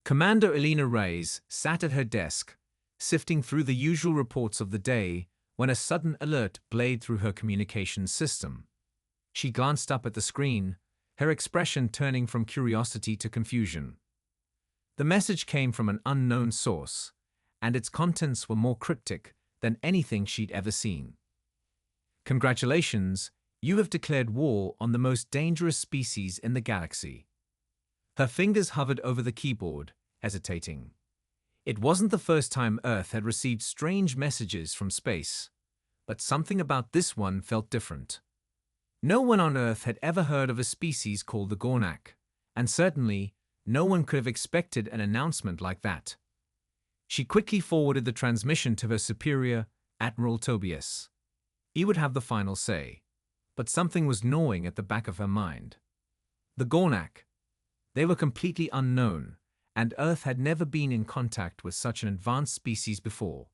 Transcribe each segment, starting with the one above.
Commander Elena Reyes sat at her desk, sifting through the usual reports of the day when a sudden alert blazed through her communications system. She glanced up at the screen, her expression turning from curiosity to confusion. The message came from an unknown source, and its contents were more cryptic than anything she'd ever seen. Congratulations, you have declared war on the most dangerous species in the galaxy. Her fingers hovered over the keyboard, hesitating. It wasn't the first time Earth had received strange messages from space, but something about this one felt different. No one on Earth had ever heard of a species called the Gornak, and certainly no one could have expected an announcement like that. She quickly forwarded the transmission to her superior, Admiral Tobias. He would have the final say, but something was gnawing at the back of her mind. The Gornak. They were completely unknown, and Earth had never been in contact with such an advanced species before.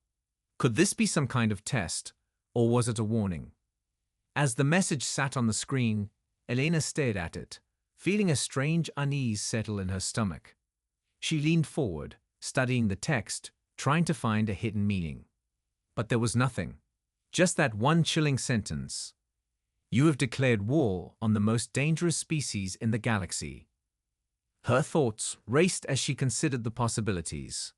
Could this be some kind of test, or was it a warning? As the message sat on the screen, Elena stared at it, feeling a strange unease settle in her stomach. She leaned forward, studying the text, trying to find a hidden meaning. But there was nothing. Just that one chilling sentence. You have declared war on the most dangerous species in the galaxy. Her thoughts raced as she considered the possibilities.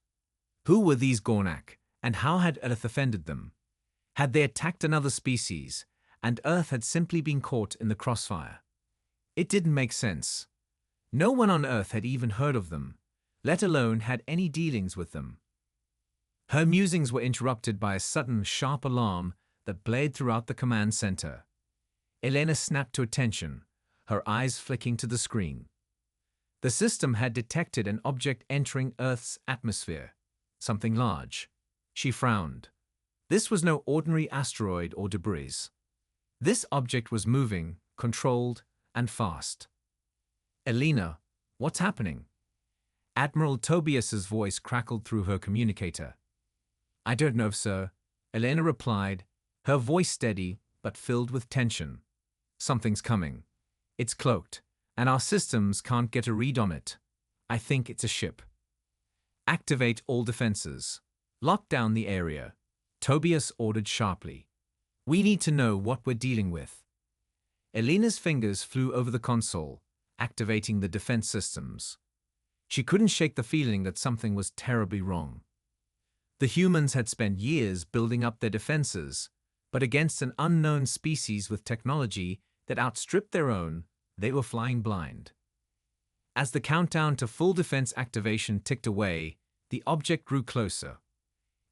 Who were these Gornak, and how had Earth offended them? Had they attacked another species, and Earth had simply been caught in the crossfire? It didn't make sense. No one on Earth had even heard of them, let alone had any dealings with them. Her musings were interrupted by a sudden, sharp alarm that blared throughout the command center. Elena snapped to attention, her eyes flicking to the screen. The system had detected an object entering Earth's atmosphere, something large. She frowned. This was no ordinary asteroid or debris. This object was moving, controlled, and fast. Elena, what's happening? Admiral Tobias's voice crackled through her communicator. I don't know, sir, Elena replied, her voice steady but filled with tension. Something's coming. It's cloaked, and our systems can't get a read on it. I think it's a ship. Activate all defenses. Lock down the area, Tobias ordered sharply. We need to know what we're dealing with. Elena's fingers flew over the console, activating the defense systems. She couldn't shake the feeling that something was terribly wrong. The humans had spent years building up their defenses, but against an unknown species with technology that outstripped their own, they were flying blind. As the countdown to full defense activation ticked away, the object grew closer.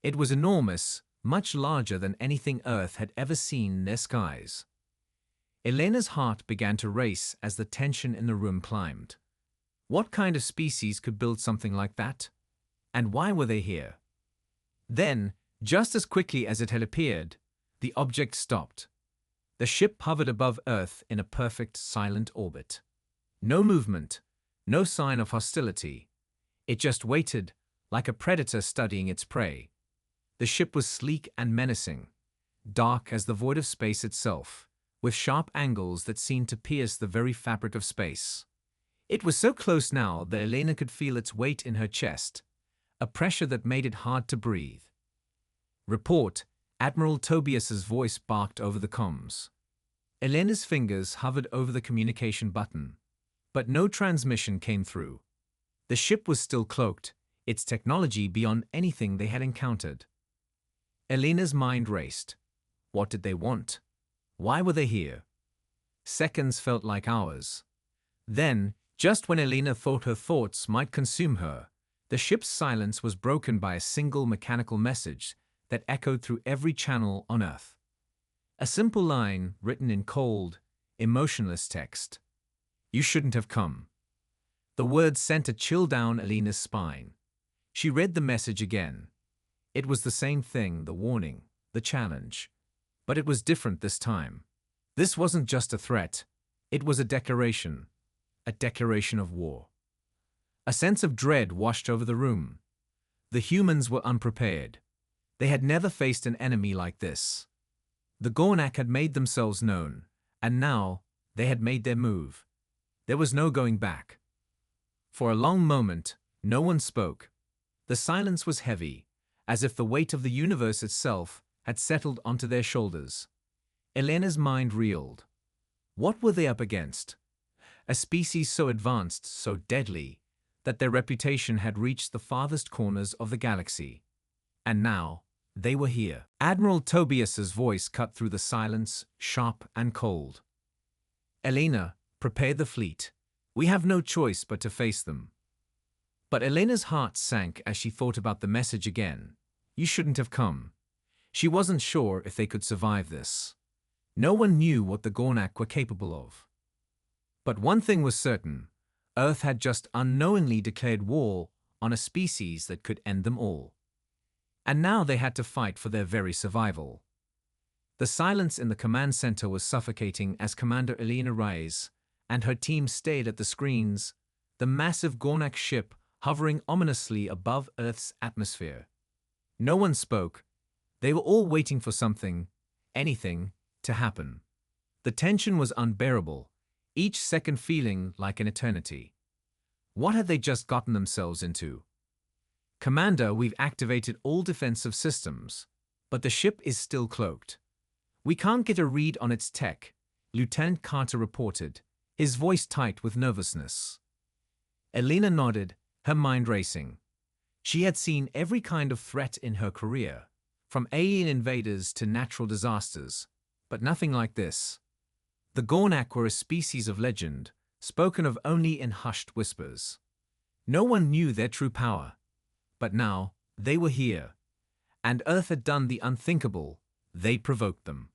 It was enormous, much larger than anything Earth had ever seen in their skies. Elena's heart began to race as the tension in the room climbed. What kind of species could build something like that? And why were they here? Then, just as quickly as it had appeared, the object stopped. The ship hovered above Earth in a perfect, silent orbit. No movement, no sign of hostility. It just waited, like a predator studying its prey. The ship was sleek and menacing, dark as the void of space itself, with sharp angles that seemed to pierce the very fabric of space. It was so close now that Elena could feel its weight in her chest, a pressure that made it hard to breathe. Report, Admiral Tobias's voice barked over the comms. Elena's fingers hovered over the communication button, but no transmission came through. The ship was still cloaked, its technology beyond anything they had encountered. Elena's mind raced. What did they want? Why were they here? Seconds felt like hours. Then, just when Elena thought her thoughts might consume her, the ship's silence was broken by a single mechanical message that echoed through every channel on Earth. A simple line written in cold, emotionless text. You shouldn't have come. The words sent a chill down Elena's spine. She read the message again. It was the same thing, the warning, the challenge. But it was different this time. This wasn't just a threat. It was a declaration of war. A sense of dread washed over the room. The humans were unprepared. They had never faced an enemy like this. The Gornak had made themselves known, and now they had made their move. There was no going back. For a long moment, No one spoke. The silence was heavy, as if the weight of the universe itself had settled onto their shoulders. Elena's mind reeled. What were they up against? A species so advanced, so deadly, that their reputation had reached the farthest corners of the galaxy. And now, they were here. Admiral Tobias's voice cut through the silence, sharp and cold. Elena, prepare the fleet. We have no choice but to face them. But Elena's heart sank as she thought about the message again. You shouldn't have come. She wasn't sure if they could survive this. No one knew what the Gornak were capable of. But one thing was certain. Earth had just unknowingly declared war on a species that could end them all. And now they had to fight for their very survival. The silence in the command center was suffocating as Commander Elena Reyes and her team stayed at the screens, the massive Gornak ship hovering ominously above Earth's atmosphere. No one spoke. They were all waiting for something, anything, to happen. The tension was unbearable, each second feeling like an eternity. What had they just gotten themselves into? Commander, we've activated all defensive systems, but the ship is still cloaked. We can't get a read on its tech, Lieutenant Carter reported, his voice tight with nervousness. Elena nodded, her mind racing. She had seen every kind of threat in her career, from alien invaders to natural disasters, but nothing like this. The Gornak were a species of legend, spoken of only in hushed whispers. No one knew their true power. But now, they were here. And Earth had done the unthinkable. They provoked them.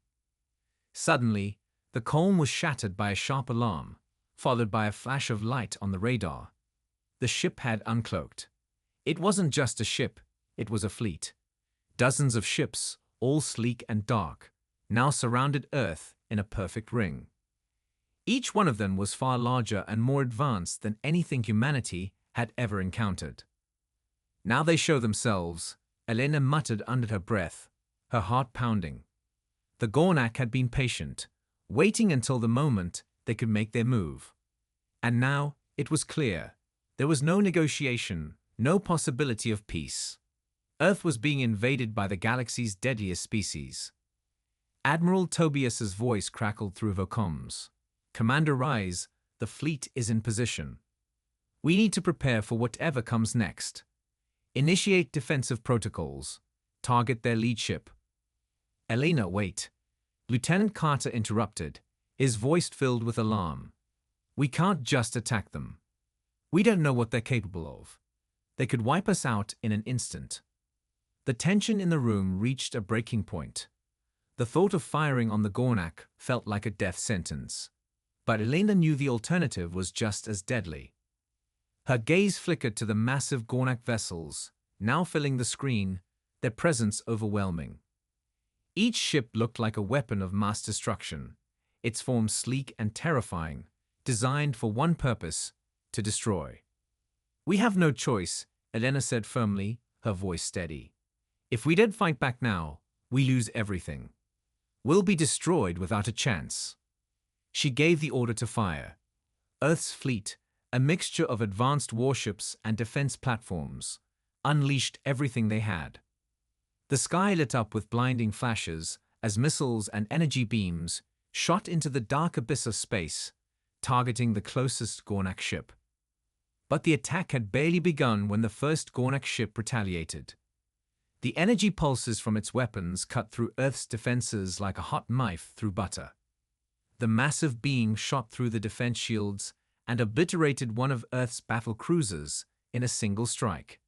Suddenly, the calm was shattered by a sharp alarm, followed by a flash of light on the radar. The ship had uncloaked. It wasn't just a ship, it was a fleet. Dozens of ships, all sleek and dark, now surrounded Earth in a perfect ring. Each one of them was far larger and more advanced than anything humanity had ever encountered. Now they show themselves, Elena muttered under her breath, her heart pounding. The Gornak had been patient, waiting until the moment they could make their move. And now, it was clear. There was no negotiation, no possibility of peace. Earth was being invaded by the galaxy's deadliest species. Admiral Tobias's voice crackled through her comms. Commander Rise, the fleet is in position. We need to prepare for whatever comes next. Initiate defensive protocols. Target their lead ship. Elena, wait. Lieutenant Carter interrupted, his voice filled with alarm. We can't just attack them. We don't know what they're capable of. They could wipe us out in an instant. The tension in the room reached a breaking point. The thought of firing on the Gornak felt like a death sentence. But Elena knew the alternative was just as deadly. Her gaze flickered to the massive Gornak vessels, now filling the screen, their presence overwhelming. Each ship looked like a weapon of mass destruction, its form sleek and terrifying, designed for one purpose, to destroy. We have no choice, Elena said firmly, her voice steady. If we don't fight back now, we lose everything. We'll be destroyed without a chance. She gave the order to fire. Earth's fleet, a mixture of advanced warships and defense platforms, unleashed everything they had. The sky lit up with blinding flashes as missiles and energy beams shot into the dark abyss of space, targeting the closest Gornak ship. But the attack had barely begun when the first Gornak ship retaliated. The energy pulses from its weapons cut through Earth's defenses like a hot knife through butter. The massive beam shot through the defense shields and obliterated one of Earth's battle cruisers in a single strike.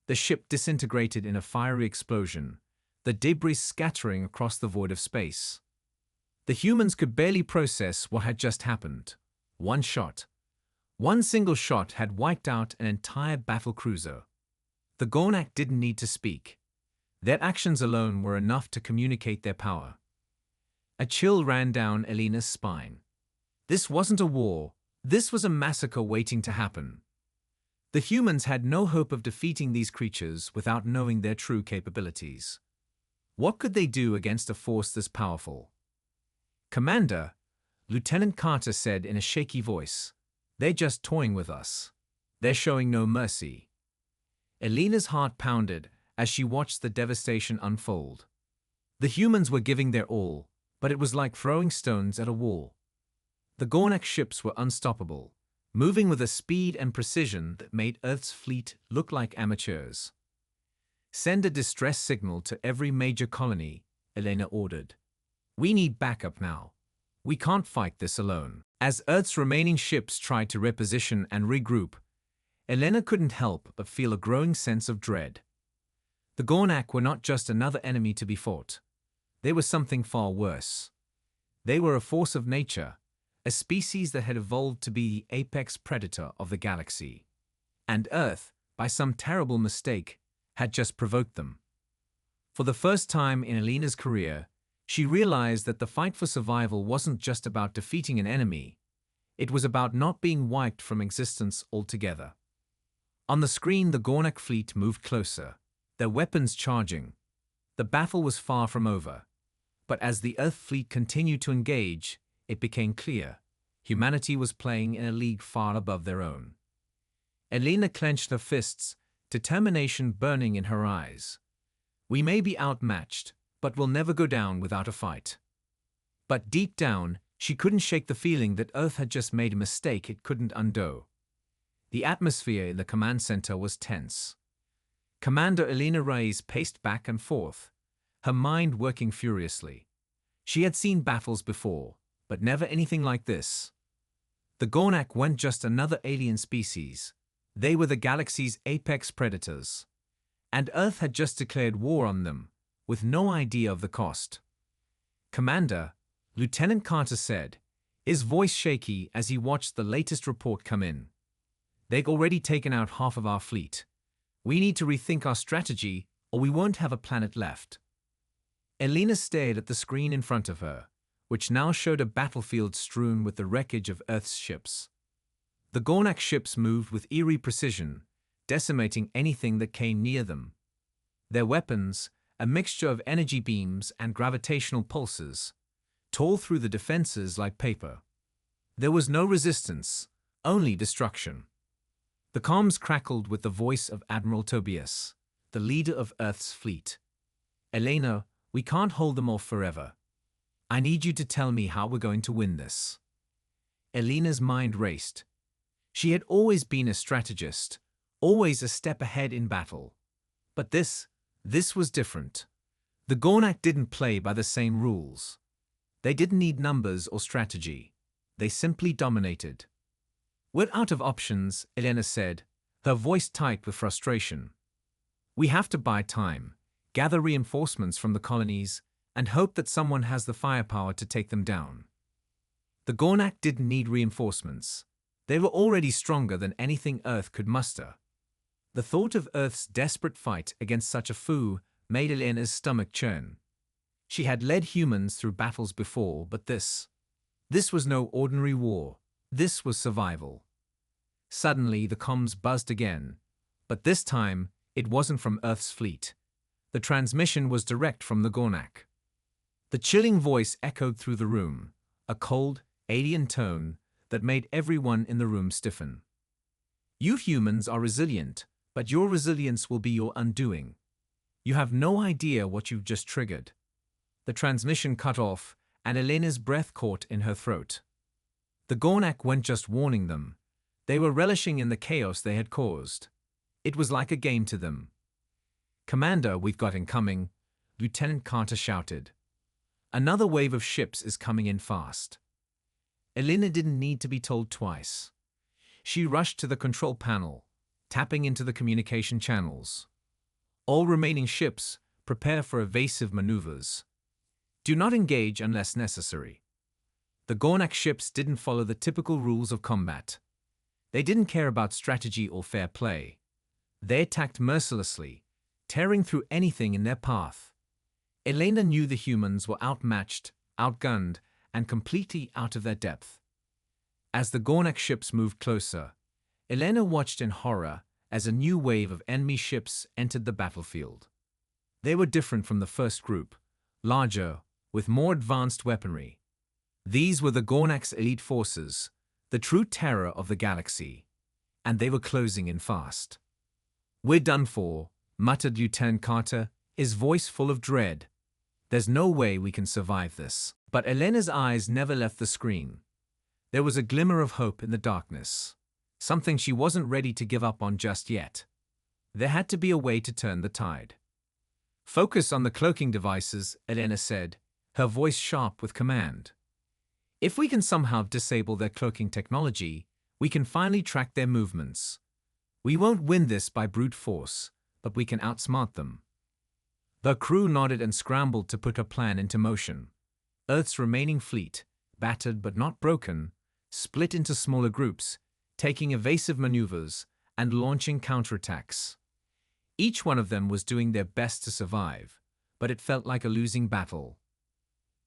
The ship disintegrated in a fiery explosion, the debris scattering across the void of space. The humans could barely process what had just happened. One shot. One single shot had wiped out an entire battle cruiser. The Gornak didn't need to speak. Their actions alone were enough to communicate their power. A chill ran down Elena's spine. This wasn't a war. This was a massacre waiting to happen. The humans had no hope of defeating these creatures without knowing their true capabilities. What could they do against a force this powerful? Commander, Lieutenant Carter said in a shaky voice, they're just toying with us. They're showing no mercy. Elena's heart pounded as she watched the devastation unfold. The humans were giving their all, but it was like throwing stones at a wall. The Gornak ships were unstoppable, moving with a speed and precision that made Earth's fleet look like amateurs. "Send a distress signal to every major colony," Elena ordered. "We need backup now. We can't fight this alone." As Earth's remaining ships tried to reposition and regroup, Elena couldn't help but feel a growing sense of dread. The Gornak were not just another enemy to be fought. They were something far worse. They were a force of nature, a species that had evolved to be the apex predator of the galaxy. And Earth, by some terrible mistake, had just provoked them. For the first time in Elena's career, she realized that the fight for survival wasn't just about defeating an enemy. It was about not being wiped from existence altogether. On the screen, the Gornak fleet moved closer, their weapons charging. The battle was far from over. But as the Earth fleet continued to engage, it became clear humanity was playing in a league far above their own. Elena clenched her fists, determination burning in her eyes. "We may be outmatched, but we'll never go down without a fight." But deep down, she couldn't shake the feeling that Earth had just made a mistake it couldn't undo. The atmosphere in the command center was tense. Commander Elena Reyes paced back and forth, her mind working furiously. She had seen battles before, but never anything like this. The Gornak weren't just another alien species. They were the galaxy's apex predators. And Earth had just declared war on them, with no idea of the cost. "Commander," Lieutenant Carter said, his voice shaky as he watched the latest report come in. "They've already taken out half of our fleet. We need to rethink our strategy, or we won't have a planet left." Elena stared at the screen in front of her, which now showed a battlefield strewn with the wreckage of Earth's ships. The Gornak ships moved with eerie precision, decimating anything that came near them. Their weapons, a mixture of energy beams and gravitational pulses, tore through the defenses like paper. There was no resistance, only destruction. The comms crackled with the voice of Admiral Tobias, the leader of Earth's fleet. "Elena, we can't hold them off forever. I need you to tell me how we're going to win this." Elena's mind raced. She had always been a strategist, always a step ahead in battle. But this was different. The Gornak didn't play by the same rules. They didn't need numbers or strategy. They simply dominated. "We're out of options," Elena said, her voice tight with frustration. "We have to buy time, gather reinforcements from the colonies, and hope that someone has the firepower to take them down." The Gornak didn't need reinforcements. They were already stronger than anything Earth could muster. The thought of Earth's desperate fight against such a foe made Elena's stomach churn. She had led humans through battles before, but this was no ordinary war. This was survival. Suddenly, the comms buzzed again, but this time, it wasn't from Earth's fleet. The transmission was direct from the Gornak. The chilling voice echoed through the room, a cold, alien tone that made everyone in the room stiffen. "You humans are resilient, but your resilience will be your undoing. You have no idea what you've just triggered." The transmission cut off, and Elena's breath caught in her throat. The Gornak weren't just warning them. They were relishing in the chaos they had caused. It was like a game to them. "Commander, we've got incoming," Lieutenant Carter shouted. "Another wave of ships is coming in fast." Elena didn't need to be told twice. She rushed to the control panel, tapping into the communication channels. "All remaining ships, prepare for evasive maneuvers. Do not engage unless necessary." The Gornak ships didn't follow the typical rules of combat. They didn't care about strategy or fair play. They attacked mercilessly, tearing through anything in their path. Elena knew the humans were outmatched, outgunned, and completely out of their depth. As the Gornak ships moved closer, Elena watched in horror as a new wave of enemy ships entered the battlefield. They were different from the first group, larger, with more advanced weaponry. These were the Gornak's elite forces, the true terror of the galaxy, and they were closing in fast. "We're done for," muttered Lieutenant Carter, his voice full of dread. "There's no way we can survive this." But Elena's eyes never left the screen. There was a glimmer of hope in the darkness, something she wasn't ready to give up on just yet. There had to be a way to turn the tide. "Focus on the cloaking devices," Elena said, her voice sharp with command. "If we can somehow disable their cloaking technology, we can finally track their movements. We won't win this by brute force, but we can outsmart them." The crew nodded and scrambled to put her plan into motion. Earth's remaining fleet, battered but not broken, split into smaller groups, taking evasive maneuvers and launching counterattacks. Each one of them was doing their best to survive, but it felt like a losing battle.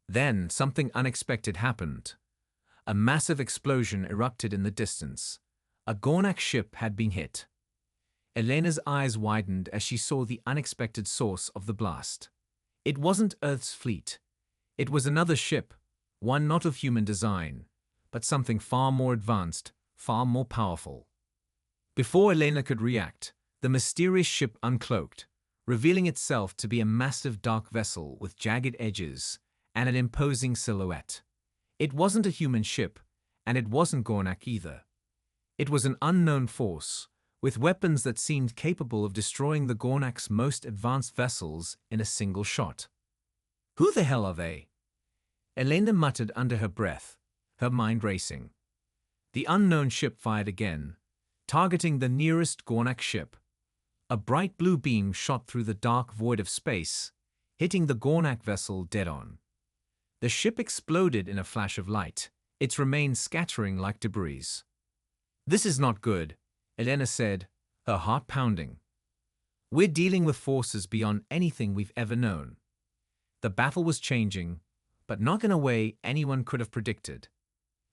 Then something unexpected happened. A massive explosion erupted in the distance. A Gornak ship had been hit. Elena's eyes widened as she saw the unexpected source of the blast. It wasn't Earth's fleet. It was another ship, one not of human design, but something far more advanced, far more powerful. Before Elena could react, the mysterious ship uncloaked, revealing itself to be a massive dark vessel with jagged edges and an imposing silhouette. It wasn't a human ship, and it wasn't Gornak either. It was an unknown force, with weapons that seemed capable of destroying the Gornak's most advanced vessels in a single shot. "Who the hell are they?" Elena muttered under her breath, her mind racing. The unknown ship fired again, targeting the nearest Gornak ship. A bright blue beam shot through the dark void of space, hitting the Gornak vessel dead on. The ship exploded in a flash of light, its remains scattering like debris. "This is not good," Elena said, her heart pounding. "We're dealing with forces beyond anything we've ever known." The battle was changing, but not in a way anyone could have predicted.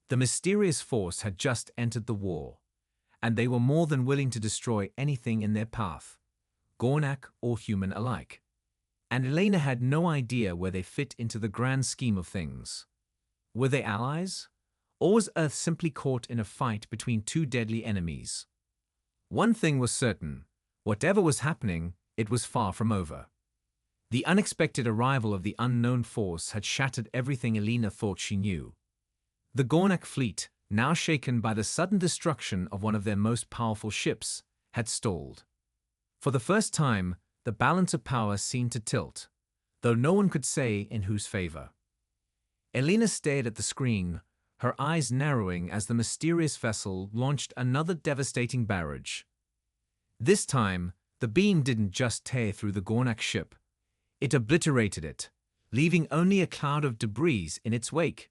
The mysterious force had just entered the war, and they were more than willing to destroy anything in their path, Gornak or human alike. And Elena had no idea where they fit into the grand scheme of things. Were they allies? Or was Earth simply caught in a fight between two deadly enemies? One thing was certain: whatever was happening, it was far from over. The unexpected arrival of the unknown force had shattered everything Elena thought she knew. The Gornak fleet, now shaken by the sudden destruction of one of their most powerful ships, had stalled. For the first time, the balance of power seemed to tilt, though no one could say in whose favor. Elena stared at the screen, her eyes narrowing as the mysterious vessel launched another devastating barrage. This time, the beam didn't just tear through the Gornak ship. It obliterated it, leaving only a cloud of debris in its wake.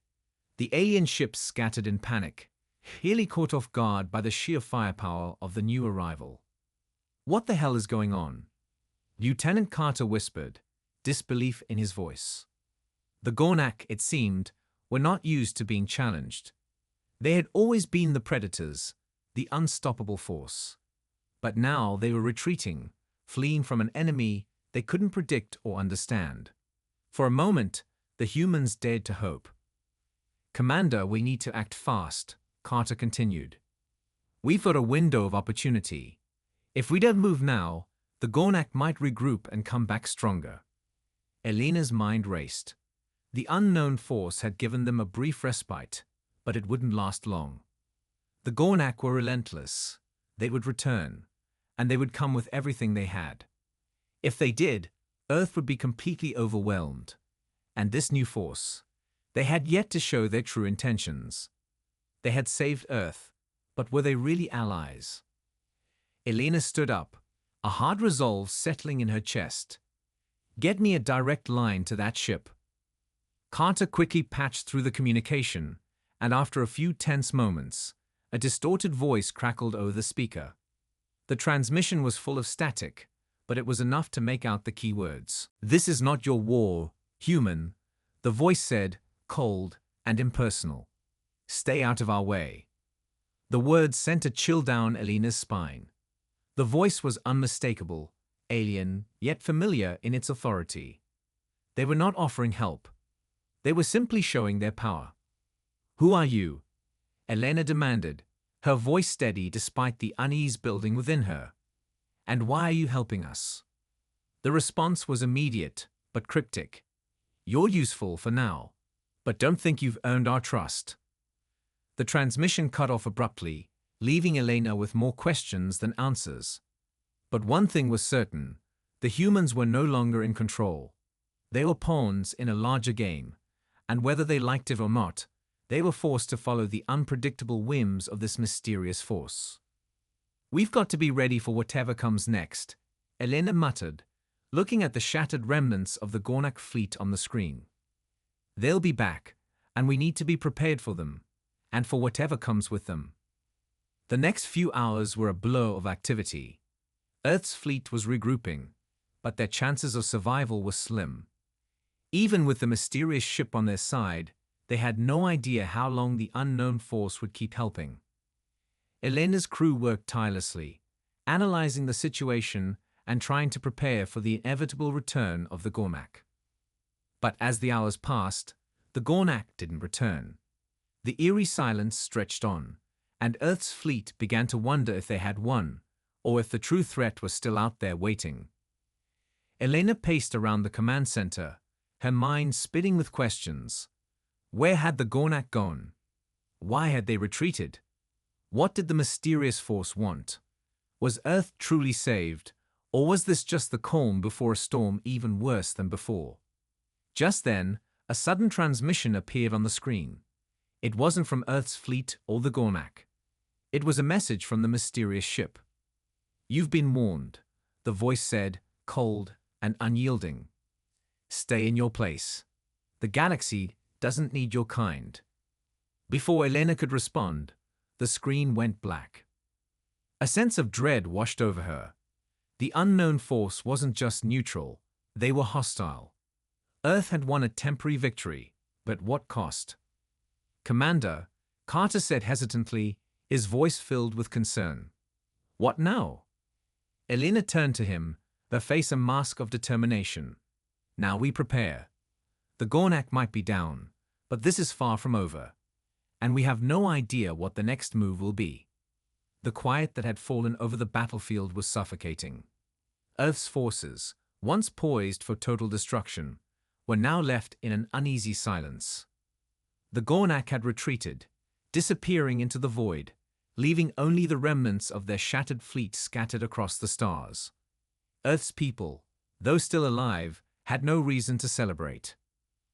The alien ships scattered in panic, clearly caught off guard by the sheer firepower of the new arrival. "What the hell is going on?" Lieutenant Carter whispered, disbelief in his voice. The Gornak, it seemed, were not used to being challenged. They had always been the predators, the unstoppable force. But now they were retreating, fleeing from an enemy they couldn't predict or understand. For a moment, the humans dared to hope. "Commander, we need to act fast," Carter continued. "We've got a window of opportunity. If we don't move now, the Gornak might regroup and come back stronger." Elena's mind raced. The unknown force had given them a brief respite, but it wouldn't last long. The Gornak were relentless. They would return, and they would come with everything they had. If they did, Earth would be completely overwhelmed. And this new force, they had yet to show their true intentions. They had saved Earth, but were they really allies? Elena stood up, a hard resolve settling in her chest. "Get me a direct line to that ship." Carter quickly patched through the communication, and after a few tense moments, a distorted voice crackled over the speaker. The transmission was full of static, but it was enough to make out the key words. "This is not your war, human," the voice said, cold and impersonal. "Stay out of our way." The words sent a chill down Elena's spine. The voice was unmistakable, alien, yet familiar in its authority. They were not offering help. They were simply showing their power. "Who are you?" Elena demanded, her voice steady despite the unease building within her. And why are you helping us? The response was immediate, but cryptic. You're useful for now, but don't think you've earned our trust. The transmission cut off abruptly, leaving Elena with more questions than answers. But one thing was certain: the humans were no longer in control. They were pawns in a larger game, and whether they liked it or not, they were forced to follow the unpredictable whims of this mysterious force. We've got to be ready for whatever comes next, Elena muttered, looking at the shattered remnants of the Gornak fleet on the screen. They'll be back, and we need to be prepared for them, and for whatever comes with them. The next few hours were a blur of activity. Earth's fleet was regrouping, but their chances of survival were slim. Even with the mysterious ship on their side, they had no idea how long the unknown force would keep helping. Elena's crew worked tirelessly, analyzing the situation and trying to prepare for the inevitable return of the Gornak. But as the hours passed, the Gornak didn't return. The eerie silence stretched on, and Earth's fleet began to wonder if they had won, or if the true threat was still out there waiting. Elena paced around the command center, her mind spinning with questions. Where had the Gornak gone? Why had they retreated? What did the mysterious force want? Was Earth truly saved, or was this just the calm before a storm even worse than before? Just then, a sudden transmission appeared on the screen. It wasn't from Earth's fleet or the Gornak. It was a message from the mysterious ship. You've been warned, the voice said, cold and unyielding. Stay in your place. The galaxy doesn't need your kind. Before Elena could respond, the screen went black. A sense of dread washed over her. The unknown force wasn't just neutral, they were hostile. Earth had won a temporary victory, but what cost? Commander, Carter said hesitantly, his voice filled with concern. What now? Elena turned to him, her face a mask of determination. Now we prepare. The Gornak might be down, but this is far from over. And we have no idea what the next move will be. The quiet that had fallen over the battlefield was suffocating. Earth's forces, once poised for total destruction, were now left in an uneasy silence. The Gornak had retreated, disappearing into the void, leaving only the remnants of their shattered fleet scattered across the stars. Earth's people, though still alive, had no reason to celebrate.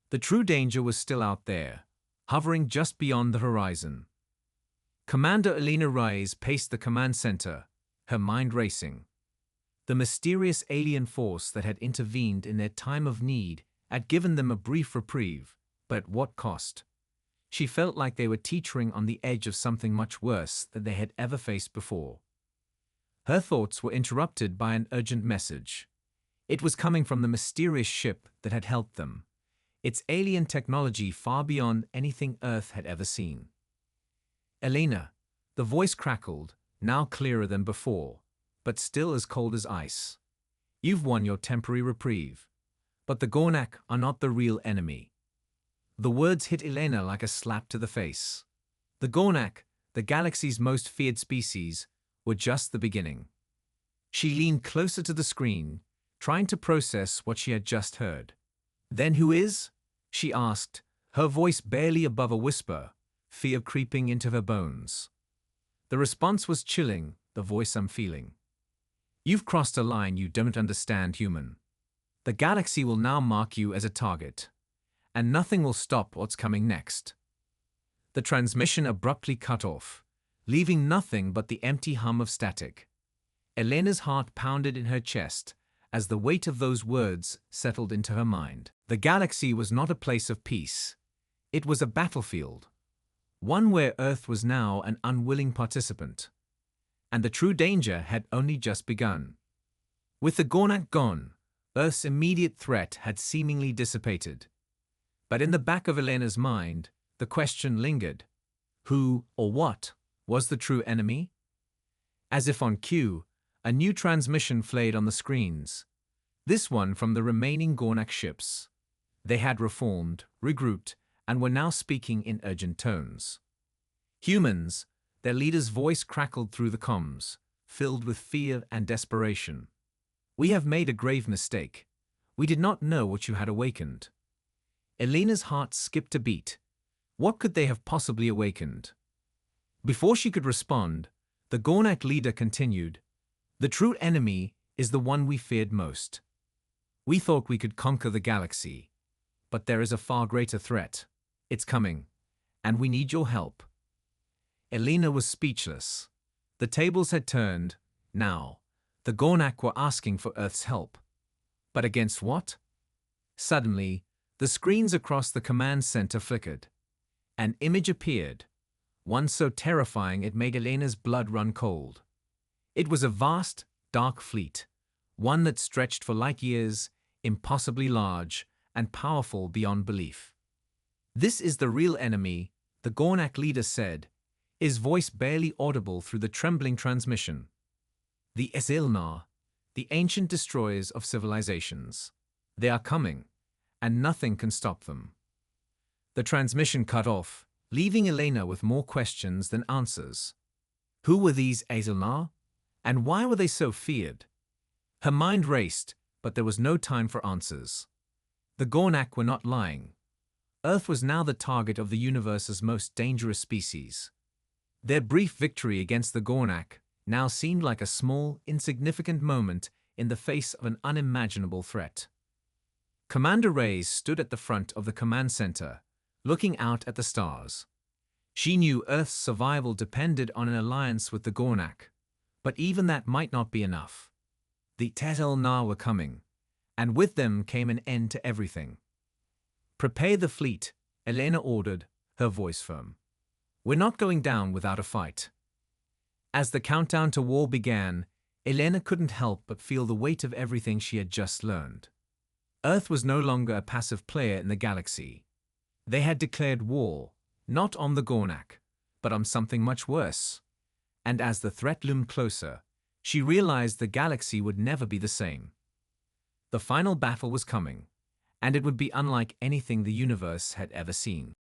The true danger was still out there, hovering just beyond the horizon. Commander Elena Reyes paced the command center, her mind racing. The mysterious alien force that had intervened in their time of need had given them a brief reprieve, but at what cost? She felt like they were teetering on the edge of something much worse than they had ever faced before. Her thoughts were interrupted by an urgent message. It was coming from the mysterious ship that had helped them, its alien technology far beyond anything Earth had ever seen. Elena, the voice crackled, now clearer than before, but still as cold as ice. You've won your temporary reprieve, but the Gornak are not the real enemy. The words hit Elena like a slap to the face. The Gornak, the galaxy's most feared species, were just the beginning. She leaned closer to the screen, trying to process what she had just heard. Then who is? She asked, her voice barely above a whisper, fear creeping into her bones. The response was chilling, the voice I'm feeling. You've crossed a line you don't understand, human. The galaxy will now mark you as a target, and nothing will stop what's coming next. The transmission abruptly cut off, leaving nothing but the empty hum of static. Elena's heart pounded in her chest as the weight of those words settled into her mind. The galaxy was not a place of peace. It was a battlefield, one where Earth was now an unwilling participant. And the true danger had only just begun. With the Gornak gone, Earth's immediate threat had seemingly dissipated. But in the back of Elena's mind, the question lingered. Who, or what, was the true enemy? As if on cue, a new transmission flared on the screens. This one from the remaining Gornak ships. They had reformed, regrouped, and were now speaking in urgent tones. Humans, their leader's voice crackled through the comms. filled with fear and desperation. "We have made a grave mistake. We did not know what you had awakened." Elena's heart skipped a beat. What could they have possibly awakened? Before she could respond, the Gornak leader continued, "The true enemy is the one we feared most. We thought we could conquer the galaxy, but there is a far greater threat. It's coming, and we need your help." Elena was speechless. The tables had turned. Now, the Gornak were asking for Earth's help. But against what? Suddenly, the screens across the command center flickered. An image appeared, one so terrifying it made Elena's blood run cold. It was a vast, dark fleet, one that stretched for light years, impossibly large, and powerful beyond belief. "This is the real enemy," the Gornak leader said, his voice barely audible through the trembling transmission. "The Esilnar, the ancient destroyers of civilizations. They are coming, and nothing can stop them." The transmission cut off, leaving Elena with more questions than answers. Who were these Esilnar, and why were they so feared? Her mind raced, but there was no time for answers. The Gornak were not lying. Earth was now the target of the universe's most dangerous species. Their brief victory against the Gornak now seemed like a small, insignificant moment in the face of an unimaginable threat. Commander Reyes stood at the front of the command center, looking out at the stars. She knew Earth's survival depended on an alliance with the Gornak, but even that might not be enough. The Esilnar were coming, and with them came an end to everything. "Prepare the fleet," Elena ordered, her voice firm. "We're not going down without a fight." As the countdown to war began, Elena couldn't help but feel the weight of everything she had just learned. Earth was no longer a passive player in the galaxy. They had declared war, not on the Gornak, but on something much worse. And as the threat loomed closer, she realized the galaxy would never be the same. The final battle was coming, and it would be unlike anything the universe had ever seen.